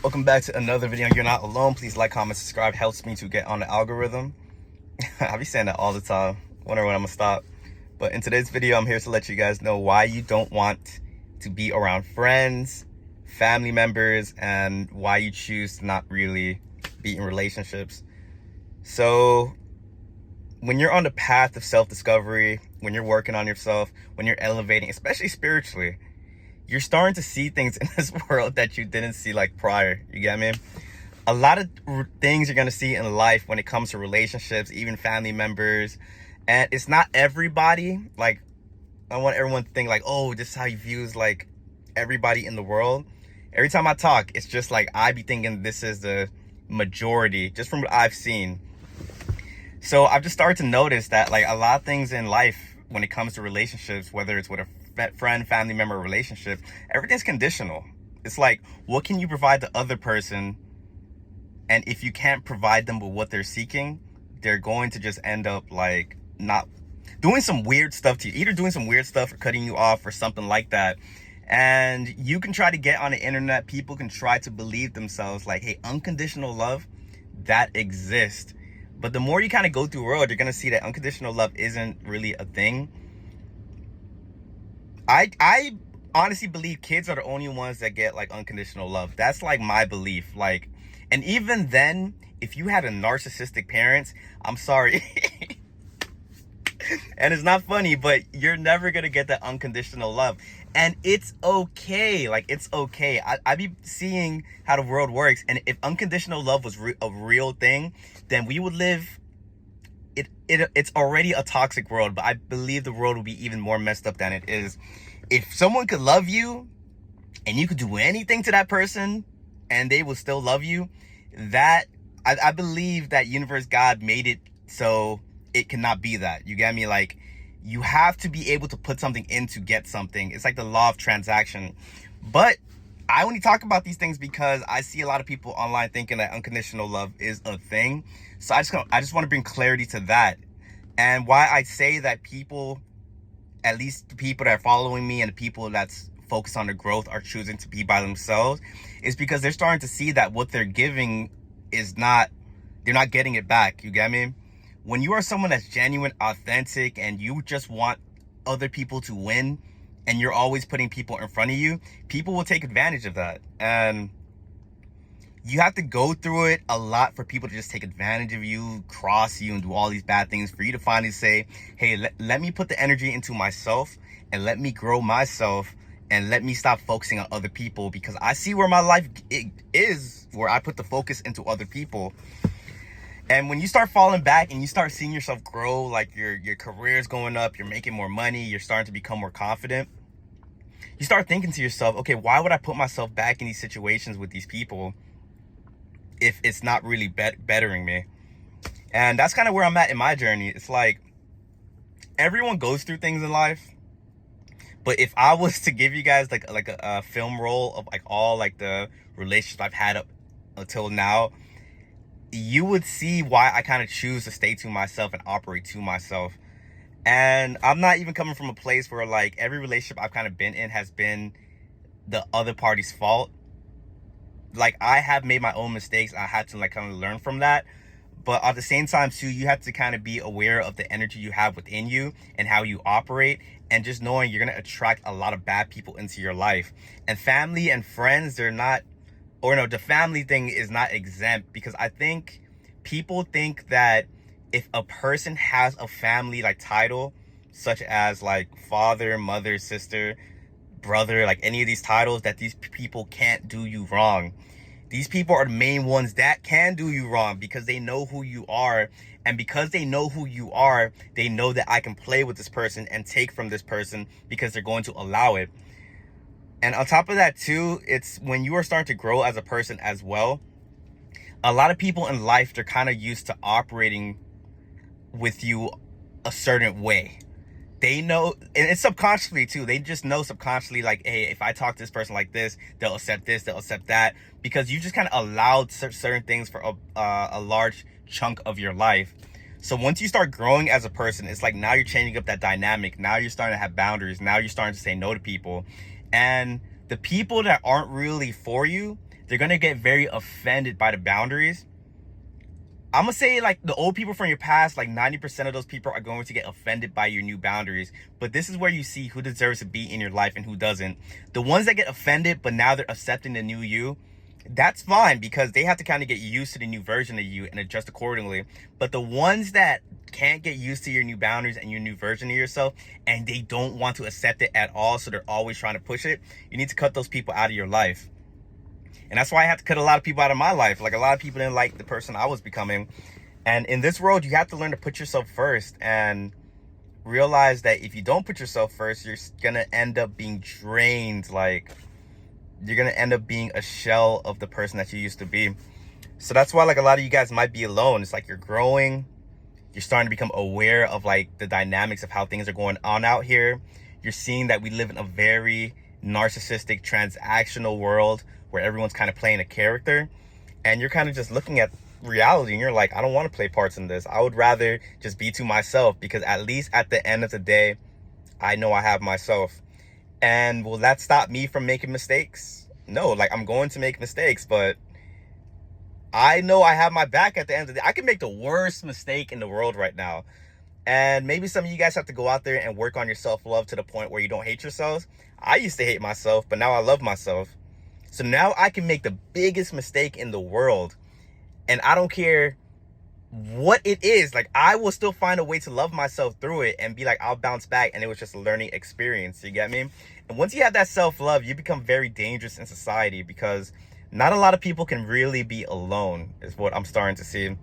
Welcome back to another video. You're not alone. Please like, comment, subscribe. Helps me to get on the algorithm. I be saying that all the time. Wonder when I'm gonna stop. But in today's video, I'm here to let you guys know why you don't want to be around friends, family members, and why you choose to not really be in relationships. So when you're on the path of self-discovery, when you're working on yourself, when you're elevating, especially spiritually, you're starting to see things in this world that you didn't see like prior. You get me? A lot of things you're going to see in life when it comes to relationships, even family members. And it's not everybody. Like, I want everyone to think like, oh, this is how he views like everybody in the world. Every time I talk, it's just like I be thinking this is the majority, just from what I've seen. So I've just started to notice that like a lot of things in life, when it comes to relationships, whether it's with a friend, family member relationship, everything's conditional. It's like, what can you provide the other person? And if you can't provide them with what they're seeking, they're going to just end up like not doing some weird stuff to you, either doing some weird stuff or cutting you off or something like that. And you can try to get on the internet, people can try to believe themselves like, hey, unconditional love, that exists. But the more you kind of go through the world, you're going to see that unconditional love isn't really a thing. I honestly believe kids are the only ones that get like unconditional love. That's like my belief. Like, and even then, if you had a narcissistic parents, I'm sorry. And it's not funny, but you're never gonna get that unconditional love. And it's okay. Like, it's okay. I be seeing how the world works. And if unconditional love was a real thing, then we would live, it's already a toxic world, but I believe the world will be even more messed up than it is. If someone could love you and you could do anything to that person and they will still love you, that I believe that universe, God made it so it cannot be that. You get me? Like, you have to be able to put something in to get something. It's like the law of transaction. But I only talk about these things because I see a lot of people online thinking that unconditional love is a thing. So I just want to bring clarity to that. And why I say that people, at least the people that are following me and the people that's focused on their growth, are choosing to be by themselves, is because they're starting to see that what they're giving is not, they're not getting it back. You get me? When you are someone that's genuine, authentic, and you just want other people to win, and you're always putting people in front of you, people will take advantage of that. And you have to go through it a lot for people to just take advantage of you, cross you, and do all these bad things for you to finally say, hey, let me put the energy into myself and let me grow myself and let me stop focusing on other people, because I see where my life is, where I put the focus into other people. And when you start falling back and you start seeing yourself grow, like your career's going up, you're making more money, you're starting to become more confident, you start thinking to yourself, okay, why would I put myself back in these situations with these people if it's not really bettering me? And that's kind of where I'm at in my journey. It's like, everyone goes through things in life, but if I was to give you guys like a film roll of like all like the relationships I've had up until now, you would see why I kind of choose to stay to myself and operate to myself. And I'm not even coming from a place where like every relationship I've kind of been in has been the other party's fault. Like, I have made my own mistakes. I had to like kind of learn from that. But at the same time too, you have to kind of be aware of the energy you have within you and how you operate, and just knowing you're going to attract a lot of bad people into your life. And family and friends, they're not, or no, the family thing is not exempt, because I think people think that if a person has a family like title, such as like father, mother, sister, brother, like any of these titles, that these people can't do you wrong. These people are the main ones that can do you wrong, because they know who you are. And because they know who you are, they know that I can play with this person and take from this person, because they're going to allow it. And on top of that too, it's when you are starting to grow as a person as well, a lot of people in life, they're kind of used to operating with you a certain way. They know, and it's subconsciously too, they just know subconsciously like, hey, if I talk to this person like this, they'll accept this, they'll accept that, because you just kind of allowed certain things for a large chunk of your life. So once you start growing as a person, it's like now you're changing up that dynamic. Now you're starting to have boundaries. Now you're starting to say no to people. And the people that aren't really for you, they're gonna get very offended by the boundaries. I'm gonna say, like, the old people from your past, like 90% of those people are going to get offended by your new boundaries. But this is where you see who deserves to be in your life and who doesn't. The ones that get offended, but now they're accepting the new you, that's fine, because they have to kind of get used to the new version of you and adjust accordingly. But the ones that can't get used to your new boundaries and your new version of yourself, and they don't want to accept it at all, so they're always trying to push it, you need to cut those people out of your life. And that's why I had to cut a lot of people out of my life. Like, a lot of people didn't like the person I was becoming. And in this world, you have to learn to put yourself first and realize that if you don't put yourself first, you're going to end up being drained. Like, you're going to end up being a shell of the person that you used to be. So that's why, like, a lot of you guys might be alone. It's like you're growing. You're starting to become aware of, like, the dynamics of how things are going on out here. You're seeing that we live in a very narcissistic, transactional world where everyone's kind of playing a character, and you're kind of just looking at reality and you're like, I don't want to play parts in this. I would rather just be to myself, because at least at the end of the day, I know I have myself. And will that stop me from making mistakes? No, like, I'm going to make mistakes, but I know I have my back at the end of the day. I can make the worst mistake in the world right now. And maybe some of you guys have to go out there and work on your self-love to the point where you don't hate yourselves. I used to hate myself, but now I love myself. So now I can make the biggest mistake in the world, and I don't care what it is. Like, I will still find a way to love myself through it and be like, I'll bounce back, and it was just a learning experience. You get me? And once you have that self-love, you become very dangerous in society, because not a lot of people can really be alone, is what I'm starting to see.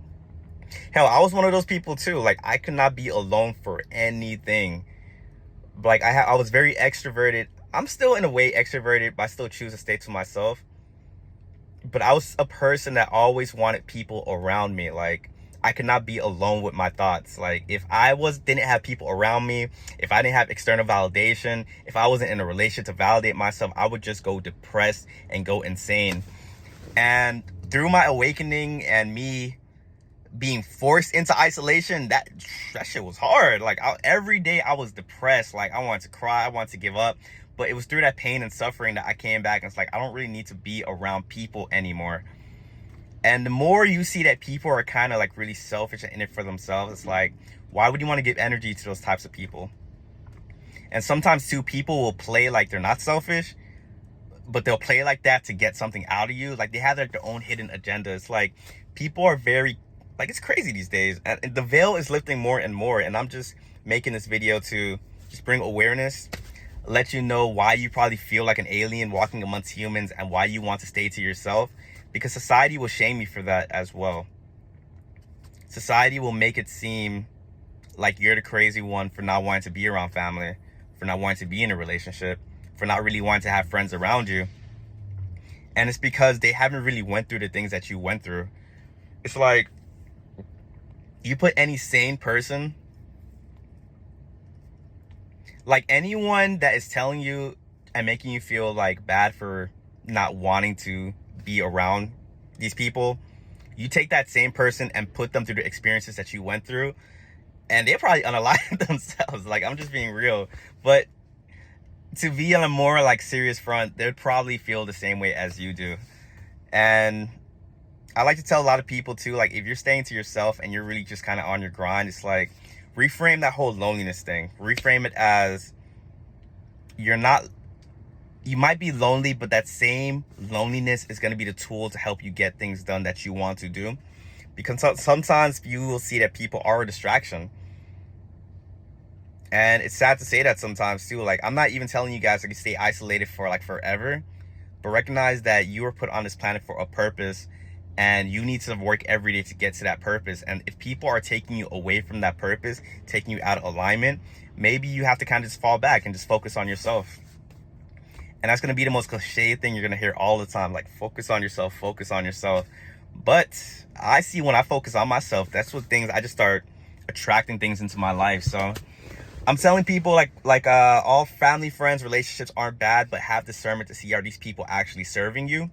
Hell, I was one of those people too. Like, I could not be alone for anything. Like, I was very extroverted. I'm still in a way extroverted, but I still choose to stay to myself. But I was a person that always wanted people around me. Like, I could not be alone with my thoughts. Like, if I didn't have people around me, if I didn't have external validation, if I wasn't in a relationship to validate myself, I would just go depressed and go insane. And through my awakening and me being forced into isolation, that shit was hard. Like, every day I was depressed. Like, I wanted to cry, I wanted to give up. But it was through that pain and suffering that I came back, and it's like, I don't really need to be around people anymore. And the more you see that people are kind of like really selfish and in it for themselves, it's like, why would you want to give energy to those types of people? And sometimes too, people will play like they're not selfish, but they'll play like that to get something out of you. Like, they have like their own hidden agenda. It's like, people are very, like, it's crazy these days, and the veil is lifting more and more. And I'm just making this video to just bring awareness, let you know why you probably feel like an alien walking amongst humans, and why you want to stay to yourself, because society will shame you for that as well. Society will make it seem like you're the crazy one for not wanting to be around family, for not wanting to be in a relationship, for not really wanting to have friends around you. And it's because they haven't really went through the things that you went through. It's like, you put any sane person, like anyone that is telling you and making you feel like bad for not wanting to be around these people, you take that same person and put them through the experiences that you went through, and they're probably unalive themselves. Like, I'm just being real. But to be on a more like serious front, they'd probably feel the same way as you do. And I like to tell a lot of people too, like, if you're staying to yourself and you're really just kind of on your grind, it's like, reframe that whole loneliness thing. Reframe it as, you might be lonely, but that same loneliness is going to be the tool to help you get things done that you want to do. Because sometimes you will see that people are a distraction. And it's sad to say that sometimes too. Like, I'm not even telling you guys to stay isolated for like forever, but recognize that you were put on this planet for a purpose, and you need to work every day to get to that purpose. And if people are taking you away from that purpose, taking you out of alignment, maybe you have to kind of just fall back and just focus on yourself. And that's going to be the most cliche thing you're going to hear all the time, like, focus on yourself, focus on yourself. But I see when I focus on myself, that's what I just start attracting things into my life. So I'm telling people, all family, friends, relationships aren't bad, but have discernment to see, are these people actually serving you?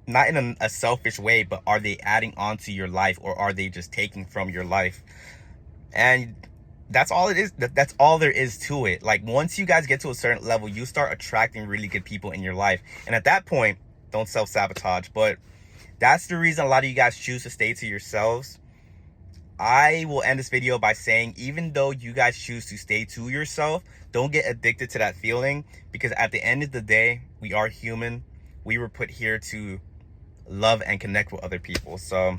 Not in a selfish way, but are they adding on to your life, or are they just taking from your life? And that's all it is. That's all there is to it. Like, once you guys get to a certain level, you start attracting really good people in your life. And at that point, Don't self-sabotage. But that's the reason a lot of you guys choose to stay to yourselves. I will end this video by saying, even though you guys choose to stay to yourself, don't get addicted to that feeling, because at the end of the day, we are human. We were put here to love and connect with other people. So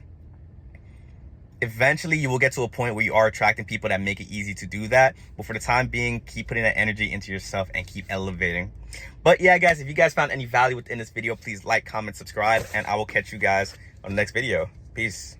eventually you will get to a point where you are attracting people that make it easy to do that. But for the time being, keep putting that energy into yourself and keep elevating. But yeah, guys, if you guys found any value within this video, please like, comment, subscribe, and I will catch you guys on the next video. Peace.